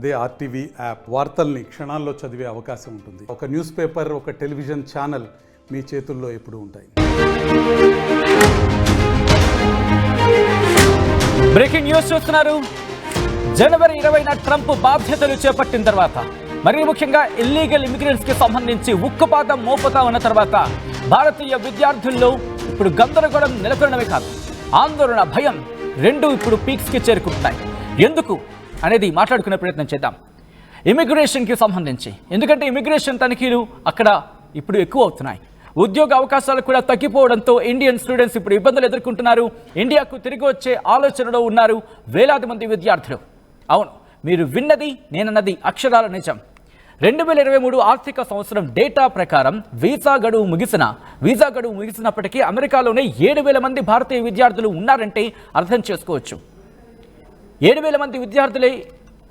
అదే RTV app వార్తల్ని క్షణాల్లో చదివే అవకాశం ఉంటుంది. ఒక న్యూస్ పేపర్, ఒక టెలివిజన్ ఛానల్ మీ చేతుల్లో ఎప్పుడూ ఉంటాయి. బ్రేకింగ్ న్యూస్ చూస్తున్నారు. జనవరి 20న ట్రంప్ బాధ్యతలు చేపట్టిన తర్వాత, మరీ ముఖ్యంగా ఇల్లీగల్ ఇమిగ్రెంట్స్ కి సంబంధించి ఉక్కుపాదం మోపుతా ఉన్న తర్వాత భారతీయ విద్యార్థుల్లో ఇప్పుడు గందరగోళం నెలకొనడమే కాదు, ఆందోళన, భయం రెండు ఇప్పుడు పీక్స్ కి చేరుకుంటున్నాయి. ఎందుకు అనేది మాట్లాడుకునే ప్రయత్నం చేద్దాం. ఇమిగ్రేషన్కి సంబంధించి, ఎందుకంటే ఇమిగ్రేషన్ తనిఖీలు అక్కడ ఇప్పుడు ఎక్కువ అవుతున్నాయి. ఉద్యోగ అవకాశాలు కూడా తగ్గిపోవడంతో ఇండియన్ స్టూడెంట్స్ ఇప్పుడు ఇబ్బందులు ఎదుర్కొంటున్నారు. ఇండియాకు తిరిగి వచ్చే ఆలోచనలో ఉన్నారు వేలాది మంది విద్యార్థులు. అవును, మీరు విన్నది నేనన్నది అక్షరాల నిజం. 2023 ఆర్థిక సంవత్సరం డేటా ప్రకారం వీసా గడువు ముగిసినప్పటికీ అమెరికాలోనే 7,000 మంది భారతీయ విద్యార్థులు ఉన్నారంటే అర్థం చేసుకోవచ్చు. 7,000 మంది విద్యార్థులే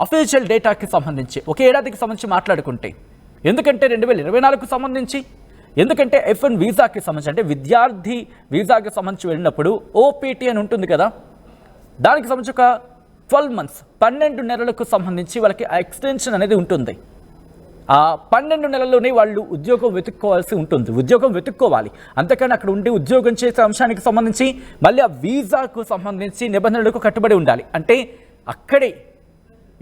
అఫీషియల్ డేటాకి సంబంధించి, ఒక ఏడాదికి సంబంధించి మాట్లాడుకుంటే. ఎందుకంటే 2024కు సంబంధించి, ఎందుకంటే F1 వీసాకి సంబంధించి, అంటే విద్యార్థి వీసాకి సంబంధించి వెళ్ళినప్పుడు OPT అని ఉంటుంది కదా, దానికి సంబంధించి ఒక 12 months 12 నెలలకు సంబంధించి వాళ్ళకి ఆ ఎక్స్టెన్షన్ అనేది ఉంటుంది. ఆ 12 నెలల్లోనే వాళ్ళు ఉద్యోగం వెతుక్కోవాలి. అంతేకాని అక్కడ ఉండి ఉద్యోగం చేసే అంశానికి సంబంధించి మళ్ళీ ఆ వీసాకు సంబంధించి నిబంధనలకు కట్టుబడి ఉండాలి. అంటే అక్కడే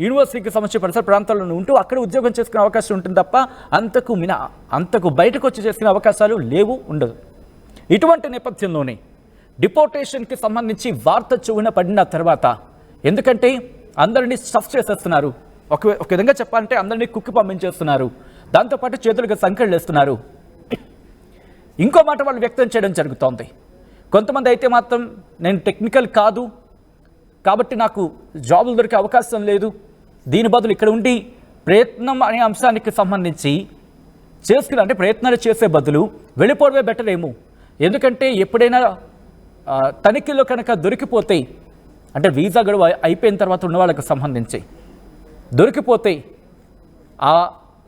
యూనివర్సిటీకి సంబంధించి పరిసర ప్రాంతాల్లో ఉంటూ అక్కడ ఉద్యోగం చేసుకునే అవకాశం ఉంటుంది తప్ప అంతకు బయటకు వచ్చి చేసుకునే అవకాశాలు ఉండదు. ఇటువంటి నేపథ్యంలోనే డిపోర్టేషన్కి సంబంధించి వార్త చెవున పడిన తర్వాత, ఎందుకంటే అందరినీ స్టఫ్ చేసేస్తున్నారు, ఒక విధంగా చెప్పాలంటే అందరినీ కుక్కి పంపించేస్తున్నారు, దాంతోపాటు చేతులకు సంకెళ్ళు వేస్తున్నారు. ఇంకో మాట వాళ్ళు వ్యక్తం చేయడం జరుగుతోంది. కొంతమంది అయితే మాత్రం నేను టెక్నికల్ కాదు కాబట్టి నాకు జాబులు దొరికే అవకాశం లేదు, దీని బదులు ఇక్కడ ఉండి ప్రయత్నం అనే అంశానికి సంబంధించి అంటే ప్రయత్నాలు చేసే బదులు వెళ్ళిపోవడమే బెటర్ ఏమో. ఎందుకంటే ఎప్పుడైనా తనిఖీలో కనుక దొరికిపోతే, అంటే వీసా గడువు అయిపోయిన తర్వాత ఉన్న వాళ్ళకి సంబంధించి దొరికిపోతే ఆ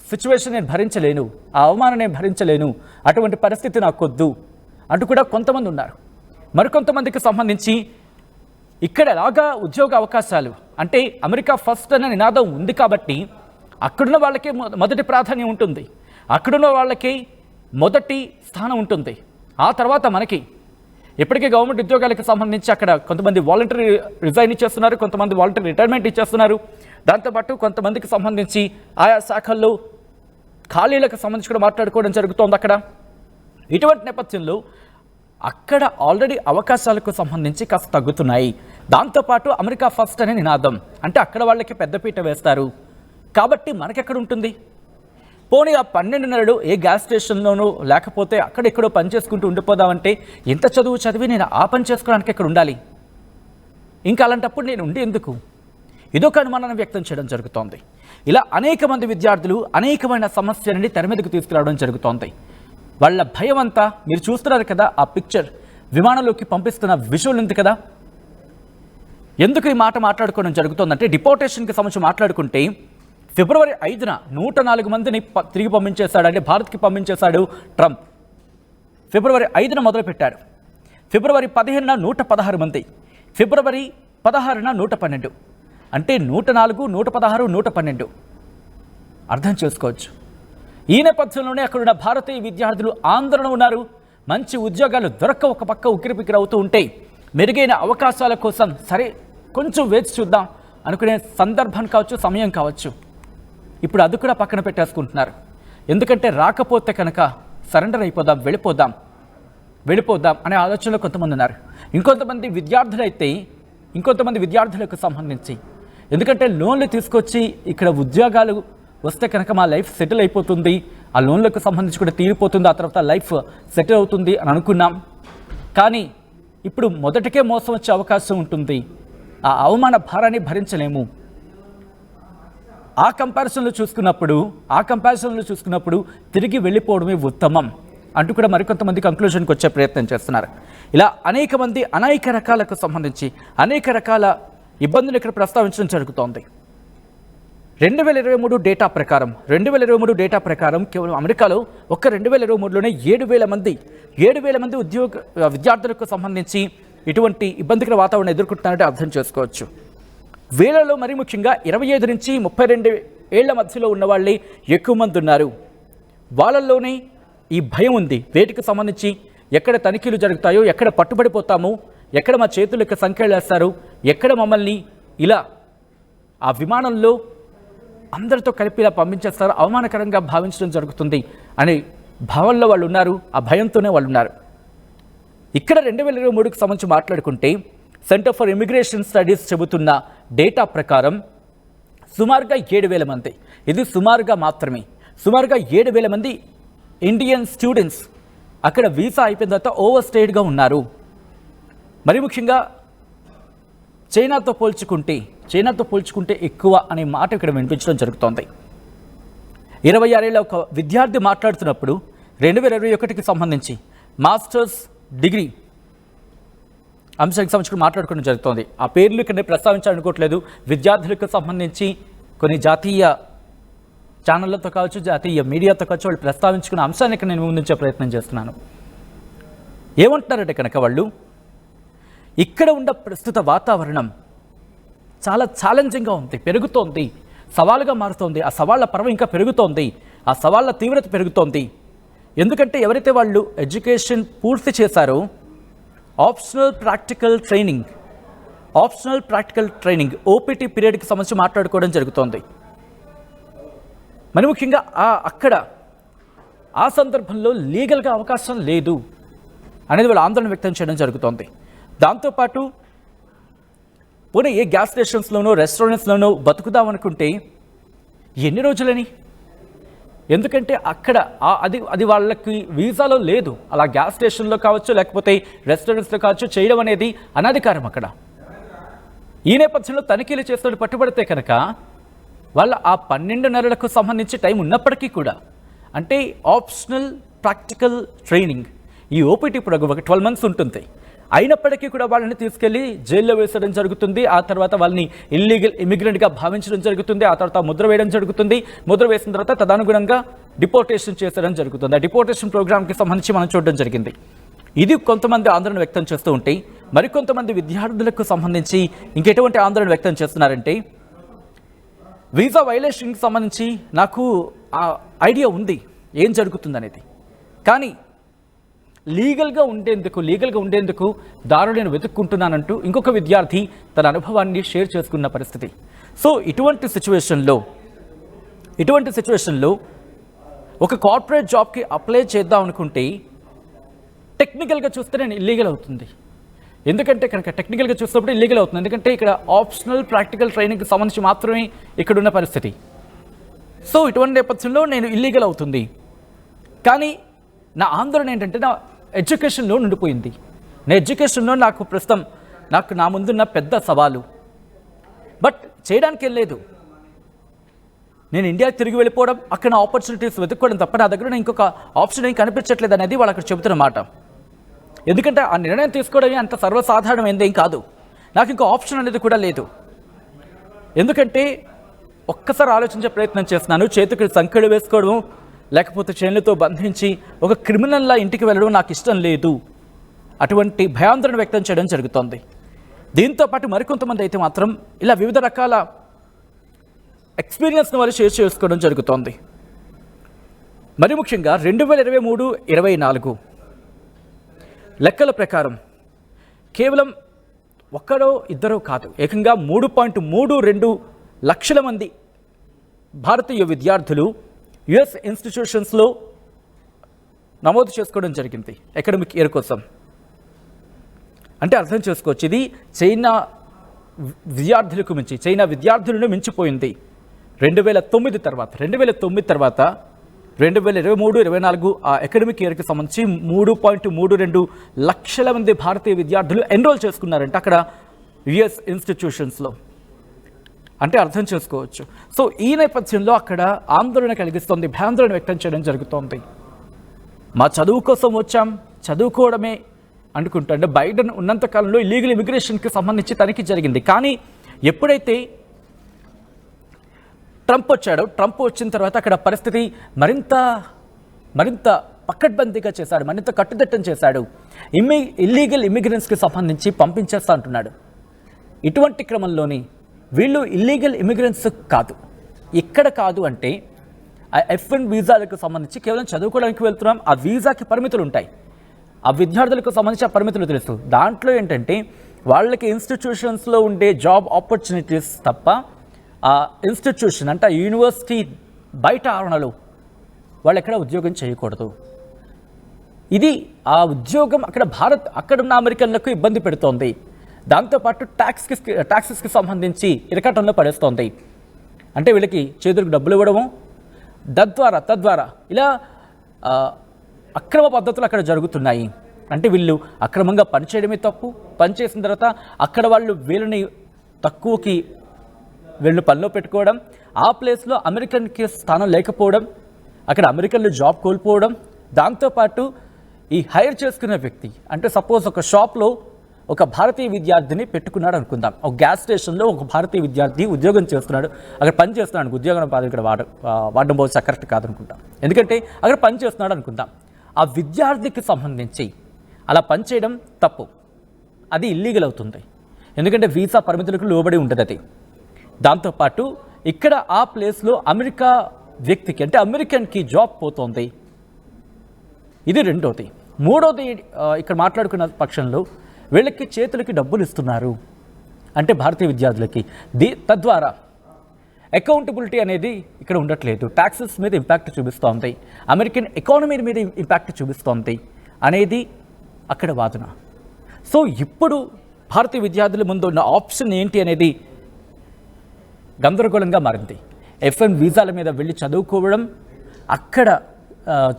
సిచ్యువేషన్ నేను భరించలేను, ఆ అవమానం నేను భరించలేను, అటువంటి పరిస్థితి నాకు వద్దు అంటూ కూడా కొంతమంది ఉన్నారు. మరికొంతమందికి సంబంధించి ఇక్కడ ఎలాగా ఉద్యోగ అవకాశాలు, అంటే అమెరికా ఫస్ట్ అనే నినాదం ఉంది కాబట్టి అక్కడున్న వాళ్ళకి మొదటి ప్రాధాన్యం ఉంటుంది, అక్కడున్న వాళ్ళకి మొదటి స్థానం ఉంటుంది. ఆ తర్వాత మనకి ఇప్పటికే గవర్నమెంట్ ఉద్యోగాలకు సంబంధించి అక్కడ కొంతమంది వాలంటరీ రిజైన్ ఇచ్చేస్తున్నారు, కొంతమంది వాలంటరీ రిటైర్మెంట్ ఇచ్చేస్తున్నారు. దాంతోపాటు కొంతమందికి సంబంధించి ఆయా శాఖల్లో ఖాళీలకు సంబంధించి కూడా మాట్లాడుకోవడం జరుగుతోంది అక్కడ. ఇటువంటి నేపథ్యంలో అక్కడ ఆల్రెడీ అవకాశాలకు సంబంధించి కాస్త తగ్గుతున్నాయి. దాంతోపాటు అమెరికా ఫస్ట్ అనే నినాదం, అంటే అక్కడ వాళ్ళకి పెద్దపీట వేస్తారు కాబట్టి మనకెక్కడ ఉంటుంది? పోనీ ఆ 12 నెలలు ఏ గ్యాస్ స్టేషన్లోనూ లేకపోతే అక్కడెక్కడో పని చేసుకుంటూ ఉండిపోదామంటే, ఇంత చదువు చదివి నేను ఆ పని చేసుకోవడానికి ఎక్కడ ఉండాలి? ఇంకా అలాంటప్పుడు నేను ఉండి ఎందుకు? ఇదొక అనుమానాన్ని వ్యక్తం చేయడం జరుగుతోంది. ఇలా అనేక మంది విద్యార్థులు అనేకమైన సమస్యలని తెర మీదకు తీసుకురావడం జరుగుతోంది. వాళ్ళ భయం అంతా మీరు చూస్తున్నారు కదా, ఆ పిక్చర్ విమానంలోకి పంపిస్తున్న విజువల్ ఉంది కదా. ఎందుకు ఈ మాట మాట్లాడుకోవడం జరుగుతోందంటే, డిపోర్టేషన్కి సంబంధించి మాట్లాడుకుంటే ఫిబ్రవరి 5న 104 మందిని తిరిగి పంపించేశాడు, అంటే భారత్కి పంపించేశాడు ట్రంప్. ఫిబ్రవరి 5న మొదలుపెట్టాడు. ఫిబ్రవరి 15న 116 మంది, ఫిబ్రవరి 16న 112, అంటే 104, 116, 112 అర్థం చేసుకోవచ్చు. ఈ నేపథ్యంలోనే అక్కడున్న భారతీయ విద్యార్థులు ఆందోళన ఉన్నారు. మంచి ఉద్యోగాలు దొరక్క ఒక పక్క ఉక్కిరిబిక్కిరి అవుతూ ఉంటే, మెరుగైన అవకాశాల కోసం సరే కొంచెం వేచి చూద్దాం అనుకునే సందర్భం కావచ్చు, సమయం కావచ్చు, ఇప్పుడు అది కూడా పక్కన పెట్టేసుకుంటున్నారు. ఎందుకంటే రాకపోతే కనుక సరెండర్ అయిపోదాం, వెళ్ళిపోదాం అనే ఆలోచనలో కొంతమంది ఉన్నారు. ఇంకొంతమంది విద్యార్థులకు సంబంధించి, ఎందుకంటే లోన్లు తీసుకొచ్చి ఇక్కడ ఉద్యోగాలు వస్తే కనుక మా లైఫ్ సెటిల్ అయిపోతుంది, ఆ లోన్లకు సంబంధించి కూడా తీరిపోతుంది, ఆ తర్వాత లైఫ్ సెటిల్ అవుతుంది అని అనుకున్నాం. కానీ ఇప్పుడు మొదటికే మోసం వచ్చే అవకాశం ఉంటుంది, ఆ అవమాన భారాన్ని భరించలేము. ఆ కంపారిజన్లో చూసుకున్నప్పుడు తిరిగి వెళ్ళిపోవడమే ఉత్తమం అంటూ కూడా మరికొంతమంది కంక్లూజన్కి వచ్చే ప్రయత్నం చేస్తున్నారు. ఇలా అనేక మంది అనేక రకాలకు సంబంధించి అనేక రకాల ఇబ్బందులు ఇక్కడ ప్రస్తావించడం జరుగుతోంది. 2023 డేటా ప్రకారం కేవలం అమెరికాలో ఒక్క 2023లోనే 7,000 మంది విద్యార్థులకు సంబంధించి ఇటువంటి ఇబ్బందికర వాతావరణం ఎదుర్కొంటున్నారంటే అర్థం చేసుకోవచ్చు. వీళ్ళలో మరి ముఖ్యంగా 25 నుంచి 32 ఏళ్ల మధ్యలో ఉన్న వాళ్ళే ఎక్కువ మంది ఉన్నారు. వాళ్ళల్లోనే ఈ భయం ఉంది. వేటికి సంబంధించి ఎక్కడ తనిఖీలు జరుగుతాయో, ఎక్కడ పట్టుబడిపోతామో, ఎక్కడ మా చేతులకు సంఖ్యలేస్తారు, ఎక్కడ మమ్మల్ని ఇలా ఆ విమానంలో అందరితో కలిపి ఇలా పంపించేస్తారు, అవమానకరంగా భావించడం జరుగుతుంది అనే భావనలో వాళ్ళు ఉన్నారు. ఆ భయంతోనే వాళ్ళు ఉన్నారు. ఇక్కడ 2023కి సంబంధించి మాట్లాడుకుంటే సెంటర్ ఫర్ ఇమిగ్రేషన్ స్టడీస్ చెబుతున్న డేటా ప్రకారం సుమారుగా 7,000 మంది, ఇది సుమారుగా మాత్రమే, సుమారుగా 7,000 మంది ఇండియన్ స్టూడెంట్స్ అక్కడ వీసా అయిపోయిన తర్వాత ఓవర్ స్టేడ్గా ఉన్నారు. మరి ముఖ్యంగా చైనాతో పోల్చుకుంటే ఎక్కువ అనే మాట ఇక్కడ వినిపించడం జరుగుతోంది. 26 ఏళ్ల ఒక విద్యార్థి మాట్లాడుతున్నప్పుడు 2021కి సంబంధించి మాస్టర్స్ డిగ్రీ అంశానికి సంబంధించి మాట్లాడుకోవడం జరుగుతోంది. ఆ పేర్లు ఇక్కడ ప్రస్తావించాలనుకోవట్లేదు. విద్యార్థులకు సంబంధించి కొన్ని జాతీయ ఛానళ్లతో కావచ్చు, జాతీయ మీడియాతో కావచ్చు, వాళ్ళు ప్రస్తావించుకున్న అంశాన్ని ఇక్కడ నేను ముందుంచే ప్రయత్నం చేస్తున్నాను. ఏమంటున్నారంటే కనుక వాళ్ళు, ఇక్కడ ఉన్న ప్రస్తుత వాతావరణం చాలా ఛాలెంజింగ్గా ఉంది, పెరుగుతోంది, సవాలుగా మారుతోంది. ఆ సవాళ్ల పర్వం ఇంకా పెరుగుతోంది, ఆ సవాళ్ల తీవ్రత పెరుగుతోంది. ఎందుకంటే ఎవరైతే వాళ్ళు ఎడ్యుకేషన్ పూర్తి చేశారో ఆప్షనల్ ప్రాక్టికల్ ట్రైనింగ్ ఓపీటీ పీరియడ్కి సంబంధించి మాట్లాడుకోవడం జరుగుతోంది. మరి ముఖ్యంగా అక్కడ ఆ సందర్భంలో లీగల్గా అవకాశం లేదు అనేది వాళ్ళు ఆందోళన వ్యక్తం చేయడం జరుగుతోంది. దాంతోపాటు పోనీ ఏ గ్యాస్ స్టేషన్స్లోనో రెస్టారెంట్స్లోనో బతుకుదామనుకుంటే ఎన్ని రోజులని, ఎందుకంటే అక్కడ అది వాళ్ళకి వీసాలో లేదు. అలా గ్యాస్ స్టేషన్లో కావచ్చు, లేకపోతే రెస్టారెంట్స్లో కావచ్చు చేయడం అనేది అనధికారం అక్కడ. ఈ నేపథ్యంలో తనిఖీలు చేస్తూ పట్టుబడితే కనుక వాళ్ళ ఆ 12 నెలలకు సంబంధించి టైం ఉన్నప్పటికీ కూడా, అంటే ఆప్షనల్ ప్రాక్టికల్ ట్రైనింగ్ ఈ ఓపీటీ ప్రోగ్రామ్ ఒక 12 months ఉంటుంది, అయినప్పటికీ కూడా వాళ్ళని తీసుకెళ్లి జైల్లో వేసడం జరుగుతుంది. ఆ తర్వాత వాళ్ళని ఇల్లీగల్ ఇమిగ్రెంట్గా భావించడం జరుగుతుంది. ఆ తర్వాత ముద్ర వేయడం జరుగుతుంది. ముద్ర వేసిన తర్వాత తదనుగుణంగా డిపోర్టేషన్ చేసడం జరుగుతుంది. ఆ డిపోర్టేషన్ ప్రోగ్రామ్కి సంబంధించి మనం చూడడం జరిగింది. ఇది కొంతమంది ఆందోళన వ్యక్తం చేస్తూ ఉంటే, మరికొంతమంది విద్యార్థులకు సంబంధించి ఇంకెటువంటి ఆందోళన వ్యక్తం చేస్తున్నారంటే, వీసా వైలేషన్కి సంబంధించి నాకు ఆ ఐడియా ఉంది ఏం జరుగుతుందనేది, కానీ లీగల్గా ఉండేందుకు దారులు నేను వెతుక్కుంటున్నానంటూ ఇంకొక విద్యార్థి తన అనుభవాన్ని షేర్ చేసుకున్న పరిస్థితి. సో ఇటువంటి సిచ్యువేషన్లో ఒక కార్పొరేట్ జాబ్కి అప్లై చేద్దాం అనుకుంటే టెక్నికల్గా చూస్తే నేను ఇల్లీగల్ అవుతుంది. ఎందుకంటే కనుక టెక్నికల్గా చూసినప్పుడు ఇల్లీగల్ అవుతుంది, ఎందుకంటే ఇక్కడ ఆప్షనల్ ప్రాక్టికల్ ట్రైనింగ్కి సంబంధించి మాత్రమే ఇక్కడున్న పరిస్థితి. సో ఇటువంటి నేపథ్యంలో నేను ఇల్లీగల్ అవుతుంది. కానీ నా ఆందోళన ఏంటంటే, నా ఎడ్యుకేషన్లో ఉండిపోయింది. నా ఎడ్యుకేషన్లో నాకు ప్రస్తుతం నా ముందున్న పెద్ద సవాలు. బట్ చేయడానికి వెళ్ళలేదు. నేను ఇండియాకి తిరిగి వెళ్ళిపోవడం, అక్కడ ఆపర్చునిటీస్ వెతుక్కోవడం తప్ప నా దగ్గర ఇంకొక ఆప్షన్ ఏం కనిపించట్లేదు అనేది వాళ్ళు అక్కడ చెబుతున్న మాట. ఎందుకంటే ఆ నిర్ణయం తీసుకోవడమే అంత సర్వసాధారణమైందేం కాదు. నాకు ఇంకో ఆప్షన్ అనేది కూడా లేదు. ఎందుకంటే ఒక్కసారి ఆలోచించే ప్రయత్నం చేస్తున్నాను. చేతికి సంఖ్యలు వేసుకోవడం, లేకపోతే చైన్లతో బంధించి ఒక క్రిమినల్లా ఇంటికి వెళ్ళడం నాకు ఇష్టం లేదు. అటువంటి భయాందోళన వ్యక్తం చేయడం జరుగుతోంది. దీంతోపాటు మరికొంతమంది అయితే మాత్రం ఇలా వివిధ రకాల ఎక్స్పీరియన్స్ని వాళ్ళు షేర్ చేసుకోవడం జరుగుతోంది. మరి ముఖ్యంగా 2023-24 లెక్కల ప్రకారం కేవలం ఒక్కడో ఇద్దరో కాదు, ఏకంగా 3.32 లక్షల మంది భారతీయ విద్యార్థులు యుఎస్ ఇన్స్టిట్యూషన్స్లో నమోదు చేసుకోవడం జరిగింది అకాడమిక్ ఇయర్ కోసం. అంటే అర్థం చేసుకోవచ్చు, ఇది చైనా విద్యార్థులను మించిపోయింది. 2009 తర్వాత 2023-24 ఆ అకాడమిక్ ఇయర్కి సంబంధించి 3.32 లక్షల మంది భారతీయ విద్యార్థులు ఎన్రోల్ చేసుకున్నారంటే అక్కడ యుఎస్ ఇన్స్టిట్యూషన్స్లో. అంటే అర్థం చేసుకోవచ్చు. సో ఈ నేపథ్యంలో అక్కడ ఆందోళన కలిగిస్తోంది, భయాందోళన వ్యక్తం చేయడం జరుగుతోంది. మా చదువు కోసం వచ్చాం, చదువుకోవడమే అనుకుంటా. అంటే బైడెన్ ఉన్నంత కాలంలో ఇల్లీగల్ ఇమిగ్రేషన్కి సంబంధించి తనిఖీ జరిగింది. కానీ ఎప్పుడైతే ట్రంప్ వచ్చిన తర్వాత అక్కడ పరిస్థితి మరింత పకడ్బందీగా చేశాడు, మరింత కట్టుదిట్టం చేశాడు. ఇల్లీగల్ ఇమిగ్రెంట్స్కి సంబంధించి పంపించేస్తా అంటున్నాడు. ఇటువంటి క్రమంలోని వీళ్ళు ఇల్లీగల్ ఇమిగ్రెంట్స్ కాదు. ఎక్కడ కాదు అంటే ఆ F1 వీసాలకు సంబంధించి కేవలం చదువుకోవడానికి వెళ్తున్నాం, ఆ వీసాకి పరిమితులు ఉంటాయి, ఆ విద్యార్థులకు సంబంధించి ఆ పరిమితులు తెలుసు. దాంట్లో ఏంటంటే వాళ్ళకి ఇన్స్టిట్యూషన్స్లో ఉండే జాబ్ ఆపర్చునిటీస్ తప్ప ఆ ఇన్స్టిట్యూషన్ అంటే ఆ యూనివర్సిటీ బయట ఆవరణలో వాళ్ళు ఎక్కడ ఉద్యోగం చేయకూడదు. ఇది ఆ ఉద్యోగం అక్కడ ఉన్న అమెరికన్లకు ఇబ్బంది పెడుతోంది. దాంతోపాటు ట్యాక్సెస్కి సంబంధించి ఇరకటంలో పడేస్తోంది. అంటే వీళ్ళకి చేతులకు డబ్బులు ఇవ్వడము, తద్వారా ఇలా అక్రమ పద్ధతులు అక్కడ జరుగుతున్నాయి. అంటే వీళ్ళు అక్రమంగా పనిచేయడమే తప్పు, పనిచేసిన తర్వాత అక్కడ వాళ్ళు వీళ్ళని తక్కువకి వీళ్ళు పనిలో పెట్టుకోవడం, ఆ ప్లేస్లో అమెరికన్కి స్థానం లేకపోవడం, అక్కడ అమెరికన్లు జాబ్ కోల్పోవడం, దాంతోపాటు ఈ హైర్ చేసుకున్న వ్యక్తి అంటే సపోజ్ ఒక షాప్లో ఒక భారతీయ విద్యార్థిని పెట్టుకున్నాడు అనుకుందాం, ఒక గ్యాస్ స్టేషన్లో ఒక భారతీయ విద్యార్థి ఉద్యోగం చేస్తున్నాడు, అక్కడ పని చేస్తున్నాడు, ఉద్యోగం ఇక్కడ వాడడం బహుశా కరెక్ట్ కాదనుకుంటాం, ఎందుకంటే అక్కడ పని చేస్తున్నాడు అనుకుందాం. ఆ విద్యార్థికి సంబంధించి అలా పనిచేయడం తప్పు, అది ఇల్లీగల్ అవుతుంది, ఎందుకంటే వీసా పరిమితులకు లోబడి ఉంటుంది అది. దాంతోపాటు ఇక్కడ ఆ ప్లేస్లో అమెరికా వ్యక్తికి అంటే అమెరికన్కి జాబ్ పోతుంది, ఇది రెండోది. మూడోది ఇక్కడ మాట్లాడుకున్న పక్షంలో వీళ్ళకి చేతులకి డబ్బులు ఇస్తున్నారు అంటే భారతీయ విద్యార్థులకి, తద్వారా అకౌంటబిలిటీ అనేది ఇక్కడ ఉండట్లేదు, ట్యాక్సెస్ మీద ఇంపాక్ట్ చూపిస్తోంది, అమెరికన్ ఎకానమీ మీద ఇంపాక్ట్ చూపిస్తోంది అనేది అక్కడ వాదన. సో ఇప్పుడు భారతీయ విద్యార్థుల ముందు ఉన్న ఆప్షన్ ఏంటి అనేది గందరగోళంగా మారింది. F1 వీసాల మీద వెళ్ళి చదువుకోవడం, అక్కడ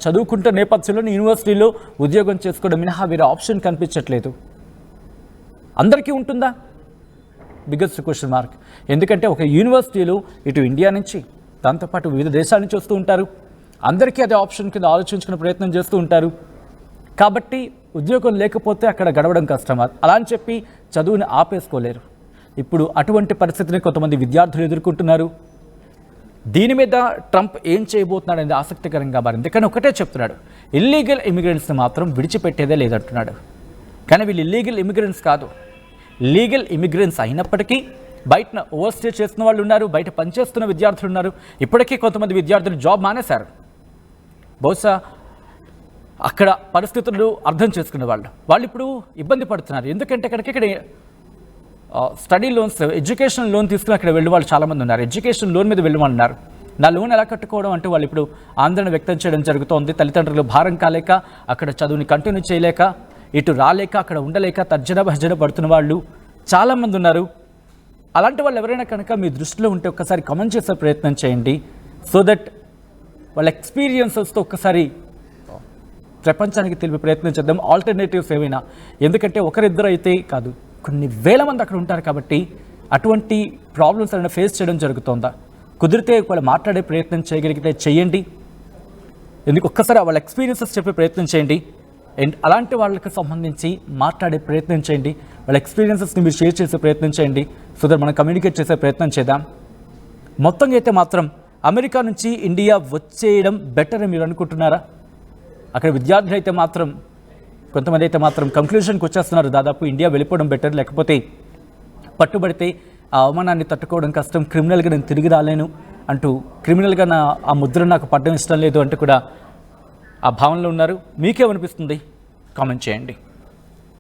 చదువుకుంటున్న నేపథ్యంలో యూనివర్సిటీలో ఉద్యోగం చేసుకోవడం మినహా వేరే ఆప్షన్ కనిపించట్లేదు. అందరికీ ఉంటుందా? Biggest question mark. ఎందుకంటే ఒక యూనివర్సిటీలో ఇటు ఇండియా నుంచి దాంతోపాటు వివిధ దేశాల నుంచి వస్తూ ఉంటారు, అందరికీ అదే ఆప్షన్ కింద ఆలోచించుకునే ప్రయత్నం చేస్తూ ఉంటారు. కాబట్టి ఉద్యోగం లేకపోతే అక్కడ గడవడం కష్టం, అలా అని చెప్పి చదువుని ఆపేసుకోలేరు. ఇప్పుడు అటువంటి పరిస్థితిని కొంతమంది విద్యార్థులు ఎదుర్కొంటున్నారు. దీని మీద ట్రంప్ ఏం చేయబోతున్నాడు అనేది ఆసక్తికరంగా మారింది. కానీ ఒకటే చెప్తున్నాడు, ఇల్లీగల్ ఇమిగ్రెంట్స్ని మాత్రం విడిచిపెట్టేదే లేదంటున్నాడు. కానీ వీళ్ళు ఇల్లీగల్ ఇమిగ్రెంట్స్ కాదు, లీగల్ ఇమిగ్రెంట్స్ అయినప్పటికీ బయట ఓవర్స్టే చేస్తున్న వాళ్ళు ఉన్నారు, బయట పనిచేస్తున్న విద్యార్థులు ఉన్నారు. ఇప్పటికీ కొంతమంది విద్యార్థులు జాబ్ మానేశారు, బహుశా అక్కడ పరిస్థితులు అర్థం చేసుకునే వాళ్ళు ఇప్పుడు ఇబ్బంది పడుతున్నారు. ఎందుకంటే ఇక్కడ స్టడీ లోన్స్, ఎడ్యుకేషన్ లోన్ తీసుకుని అక్కడ వెళ్ళి వాళ్ళు చాలామంది ఉన్నారు, ఎడ్యుకేషన్ లోన్ మీద వెళ్ళి వాళ్ళు ఉన్నారు. నా లోన్ ఎలా కట్టుకోవడం అంటే వాళ్ళు ఇప్పుడు ఆందోళన వ్యక్తం చేయడం జరుగుతోంది. తల్లిదండ్రులు భారం కాలేక, అక్కడ చదువుని కంటిన్యూ చేయలేక, ఇటు రాలేక, అక్కడ ఉండలేక తర్జన భర్జన పడుతున్న వాళ్ళు చాలామంది ఉన్నారు. అలాంటి వాళ్ళు ఎవరైనా కనుక మీ దృష్టిలో ఉంటే ఒక్కసారి కమెంట్ చేసే ప్రయత్నం చేయండి, సో దట్ వాళ్ళ ఎక్స్పీరియన్సెస్తో ఒక్కసారి ప్రపంచానికి తెలిపే ప్రయత్నం చేద్దాం, ఆల్టర్నేటివ్స్ ఏమైనా. ఎందుకంటే ఒకరిద్దరు అయితే కాదు, కొన్ని వేల మంది అక్కడ ఉంటారు. కాబట్టి అటువంటి ప్రాబ్లమ్స్ ఏమైనా ఫేస్ చేయడం జరుగుతుందా? కుదిరితే వాళ్ళు మాట్లాడే ప్రయత్నం చేయగలిగితే చేయండి, ఎందుకు ఒక్కసారి వాళ్ళ ఎక్స్పీరియన్సెస్ చెప్పే ప్రయత్నం చేయండి. అండ్ అలాంటి వాళ్ళకి సంబంధించి మాట్లాడే ప్రయత్నం చేయండి, వాళ్ళ ఎక్స్పీరియన్సెస్ని మీరు షేర్ చేసే ప్రయత్నం చేయండి, సో దట్ మనం కమ్యూనికేట్ చేసే ప్రయత్నం చేద్దాం. మొత్తంగా అయితే మాత్రం అమెరికా నుంచి ఇండియా వచ్చేయడం బెటర్ అని మీరు అనుకుంటున్నారా? అక్కడ విద్యార్థులు అయితే మాత్రం కొంతమంది అయితే మాత్రం కంక్లూషన్కి వచ్చేస్తున్నారు, దాదాపు ఇండియా వెళ్ళిపోవడం బెటర్, లేకపోతే పట్టుబడితే ఆ అవమానాన్ని తట్టుకోవడం కష్టం, క్రిమినల్గా నేను తిరిగి రాలేను అంటూ, క్రిమినల్గా ఆ ముద్ర నాకు పడడం ఇష్టం లేదు అంటూ కూడా ఆ భావనలో ఉన్నారు. మీకేమనిపిస్తుంది? కామెంట్ చేయండి.